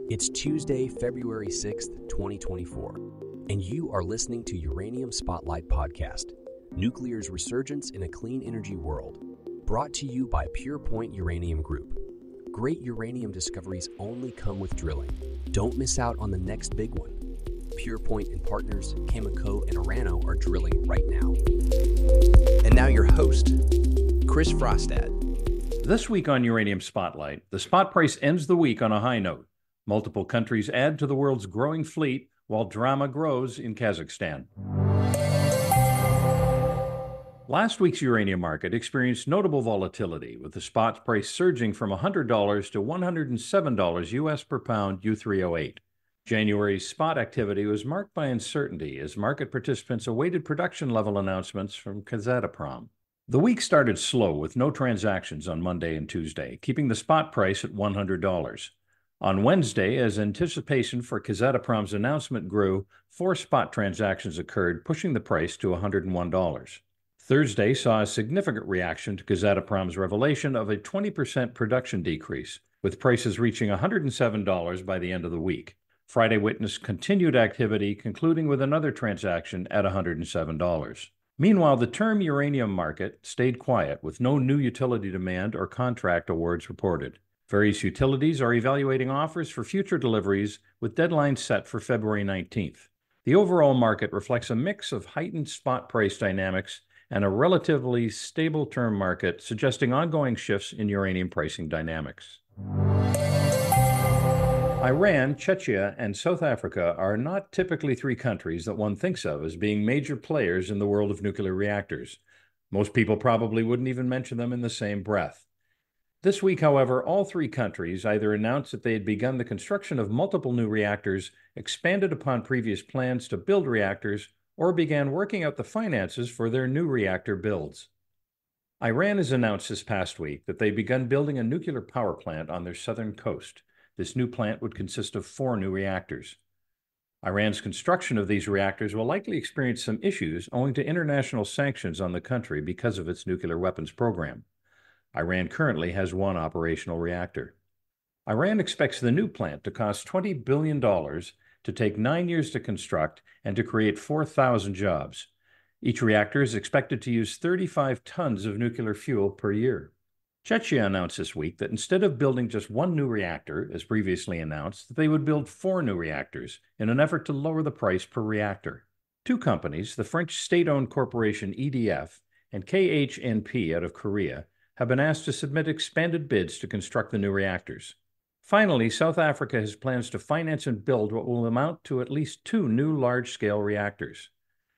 It's Tuesday, February 6th, 2024, and you are listening to Uranium Spotlight Podcast, Nuclear's Resurgence in a Clean Energy World, brought to you by Purepoint Uranium Group. Great uranium discoveries only come with drilling. Don't miss out on the next big one. Purepoint and partners, Cameco and Orano are drilling right now. And now your host, Chris Frostad. This week on Uranium Spotlight, the spot price ends the week on a high note. Multiple countries add to the world's growing fleet while drama grows in Kazakhstan. Last week's uranium market experienced notable volatility, with the spot price surging from $100 to $107 US per pound U3O8. January's spot activity was marked by uncertainty as market participants awaited production level announcements from Kazatomprom. The week started slow with no transactions on Monday and Tuesday, keeping the spot price at $100. On Wednesday, as anticipation for Kazatomprom's announcement grew, 4 spot transactions occurred, pushing the price to $101. Thursday saw a significant reaction to Kazatomprom's revelation of a 20% production decrease, with prices reaching $107 by the end of the week. Friday witnessed continued activity, concluding with another transaction at $107. Meanwhile, the term uranium market stayed quiet, with no new utility demand or contract awards reported. Various utilities are evaluating offers for future deliveries, with deadlines set for February 19th. The overall market reflects a mix of heightened spot price dynamics and a relatively stable term market, suggesting ongoing shifts in uranium pricing dynamics. Iran, Czechia, and South Africa are not typically 3 countries that one thinks of as being major players in the world of nuclear reactors. Most people probably wouldn't even mention them in the same breath. This week, however, all 3 countries either announced that they had begun the construction of multiple new reactors, expanded upon previous plans to build reactors, or began working out the finances for their new reactor builds. Iran has announced this past week that they've begun building a nuclear power plant on their southern coast. This new plant would consist of 4 new reactors. Iran's construction of these reactors will likely experience some issues owing to international sanctions on the country because of its nuclear weapons program. Iran currently has 1 operational reactor. Iran expects the new plant to cost $20 billion, to take 9 years to construct, and to create 4,000 jobs. Each reactor is expected to use 35 tons of nuclear fuel per year. Czechia announced this week that instead of building just 1 new reactor, as previously announced, that they would build 4 new reactors in an effort to lower the price per reactor. 2 companies, the French state-owned corporation EDF and KHNP out of Korea, have been asked to submit expanded bids to construct the new reactors. Finally, South Africa has plans to finance and build what will amount to at least 2 new large-scale reactors.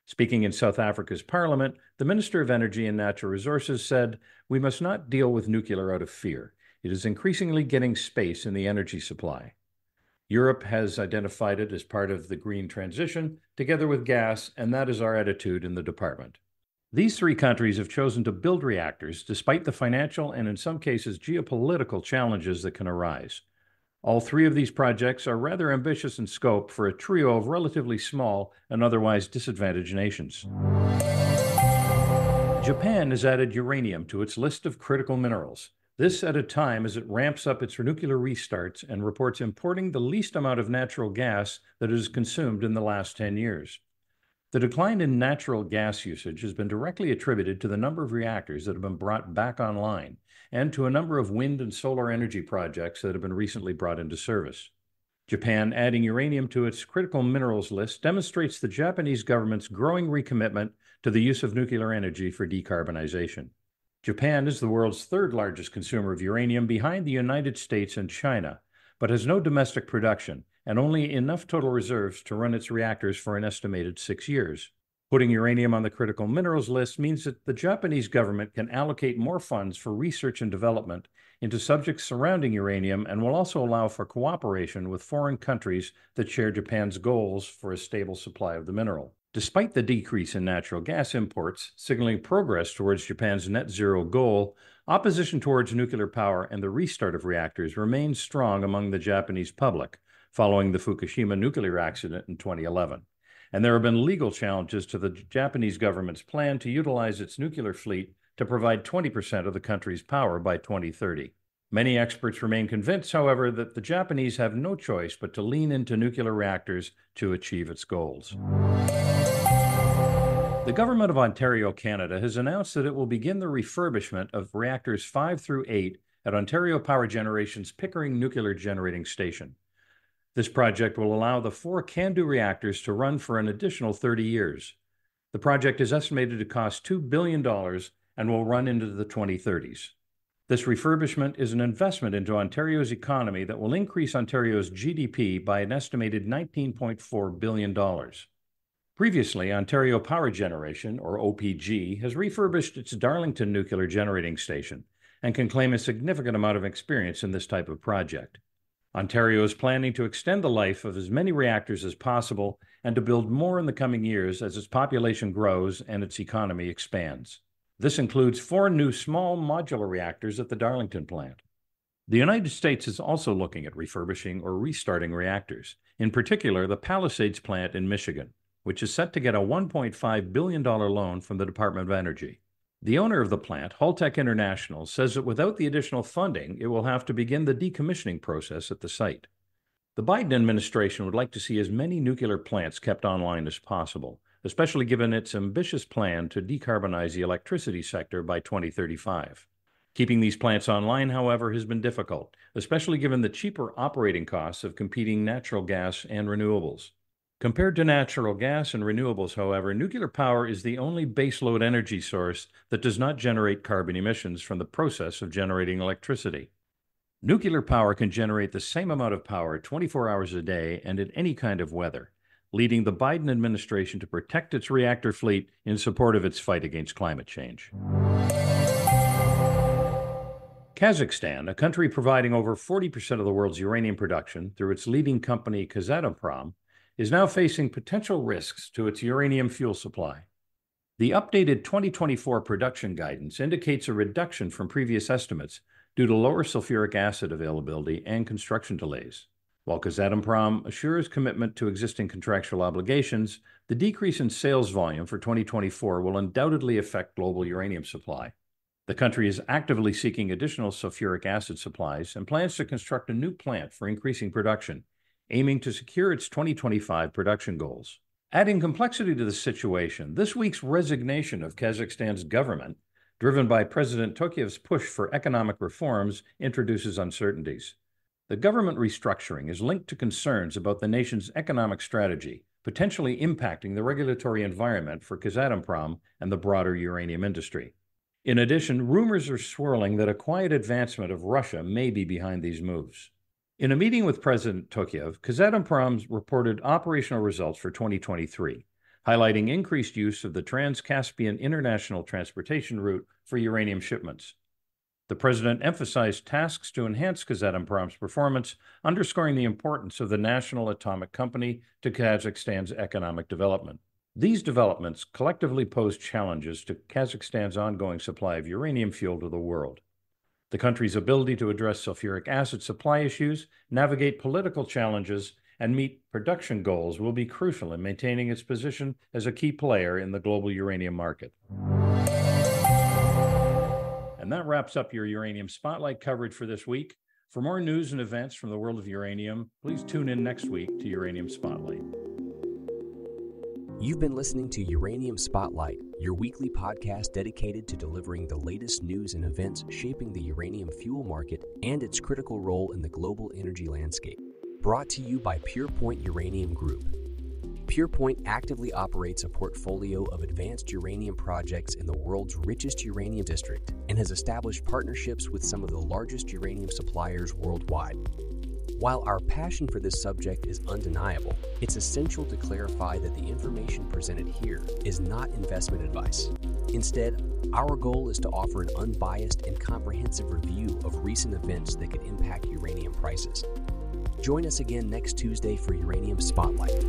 Speaking in South Africa's parliament, the Minister of Energy and Natural Resources said, "We must not deal with nuclear out of fear. It is increasingly getting space in the energy supply." Europe has identified it as part of the green transition, together with gas, and that is our attitude in the department. These 3 countries have chosen to build reactors despite the financial and, in some cases, geopolitical challenges that can arise. All 3 of these projects are rather ambitious in scope for a trio of relatively small and otherwise disadvantaged nations. Japan has added uranium to its list of critical minerals. This at a time as it ramps up its nuclear restarts and reports importing the least amount of natural gas that it has consumed in the last 10 years. The decline in natural gas usage has been directly attributed to the number of reactors that have been brought back online and to a number of wind and solar energy projects that have been recently brought into service. Japan adding uranium to its critical minerals list demonstrates the Japanese government's growing recommitment to the use of nuclear energy for decarbonization. Japan is the world's 3rd largest consumer of uranium behind the United States and China, but has no domestic production and only enough total reserves to run its reactors for an estimated 6 years. Putting uranium on the critical minerals list means that the Japanese government can allocate more funds for research and development into subjects surrounding uranium and will also allow for cooperation with foreign countries that share Japan's goals for a stable supply of the mineral. Despite the decrease in natural gas imports, signaling progress towards Japan's net zero goal, opposition towards nuclear power and the restart of reactors remains strong among the Japanese public, following the Fukushima nuclear accident in 2011. And there have been legal challenges to the Japanese government's plan to utilize its nuclear fleet to provide 20% of the country's power by 2030. Many experts remain convinced, however, that the Japanese have no choice but to lean into nuclear reactors to achieve its goals. The Government of Ontario, Canada, has announced that it will begin the refurbishment of reactors 5 through 8 at Ontario Power Generation's Pickering Nuclear Generating Station. This project will allow the 4 CANDU reactors to run for an additional 30 years. The project is estimated to cost $2 billion and will run into the 2030s. This refurbishment is an investment into Ontario's economy that will increase Ontario's GDP by an estimated $19.4 billion. Previously, Ontario Power Generation, or OPG, has refurbished its Darlington Nuclear Generating Station and can claim a significant amount of experience in this type of project. Ontario is planning to extend the life of as many reactors as possible and to build more in the coming years as its population grows and its economy expands. This includes 4 new small modular reactors at the Darlington plant. The United States is also looking at refurbishing or restarting reactors, in particular the Palisades plant in Michigan, which is set to get a $1.5 billion loan from the Department of Energy. The owner of the plant, Holtec International, says that without the additional funding, it will have to begin the decommissioning process at the site. The Biden administration would like to see as many nuclear plants kept online as possible, especially given its ambitious plan to decarbonize the electricity sector by 2035. Keeping these plants online, however, has been difficult, especially given the cheaper operating costs of competing natural gas and renewables. Compared to natural gas and renewables, however, nuclear power is the only baseload energy source that does not generate carbon emissions from the process of generating electricity. Nuclear power can generate the same amount of power 24 hours a day and in any kind of weather, leading the Biden administration to protect its reactor fleet in support of its fight against climate change. Kazakhstan, a country providing over 40% of the world's uranium production through its leading company Kazatomprom, is now facing potential risks to its uranium fuel supply. The updated 2024 production guidance indicates a reduction from previous estimates due to lower sulfuric acid availability and construction delays. While Kazatomprom assures commitment to existing contractual obligations, the decrease in sales volume for 2024 will undoubtedly affect global uranium supply. The country is actively seeking additional sulfuric acid supplies and plans to construct a new plant for increasing production, aiming to secure its 2025 production goals. Adding complexity to the situation, this week's resignation of Kazakhstan's government, driven by President Tokayev's push for economic reforms, introduces uncertainties. The government restructuring is linked to concerns about the nation's economic strategy, potentially impacting the regulatory environment for Kazatomprom and the broader uranium industry. In addition, rumors are swirling that a quiet advancement of Russia may be behind these moves. In a meeting with President Tokayev, Kazatomprom reported operational results for 2023, highlighting increased use of the Trans-Caspian International Transportation Route for uranium shipments. The president emphasized tasks to enhance Kazatomprom's performance, underscoring the importance of the national atomic company to Kazakhstan's economic development. These developments collectively pose challenges to Kazakhstan's ongoing supply of uranium fuel to the world. The country's ability to address sulfuric acid supply issues, navigate political challenges, and meet production goals will be crucial in maintaining its position as a key player in the global uranium market. And that wraps up your Uranium Spotlight coverage for this week. For more news and events from the world of uranium, please tune in next week to Uranium Spotlight. You've been listening to Uranium Spotlight, your weekly podcast dedicated to delivering the latest news and events shaping the uranium fuel market and its critical role in the global energy landscape. Brought to you by Purepoint Uranium Group. Purepoint actively operates a portfolio of advanced uranium projects in the world's richest uranium district and has established partnerships with some of the largest uranium suppliers worldwide. While our passion for this subject is undeniable, it's essential to clarify that the information presented here is not investment advice. Instead, our goal is to offer an unbiased and comprehensive review of recent events that could impact uranium prices. Join us again next Tuesday for Uranium Spotlight.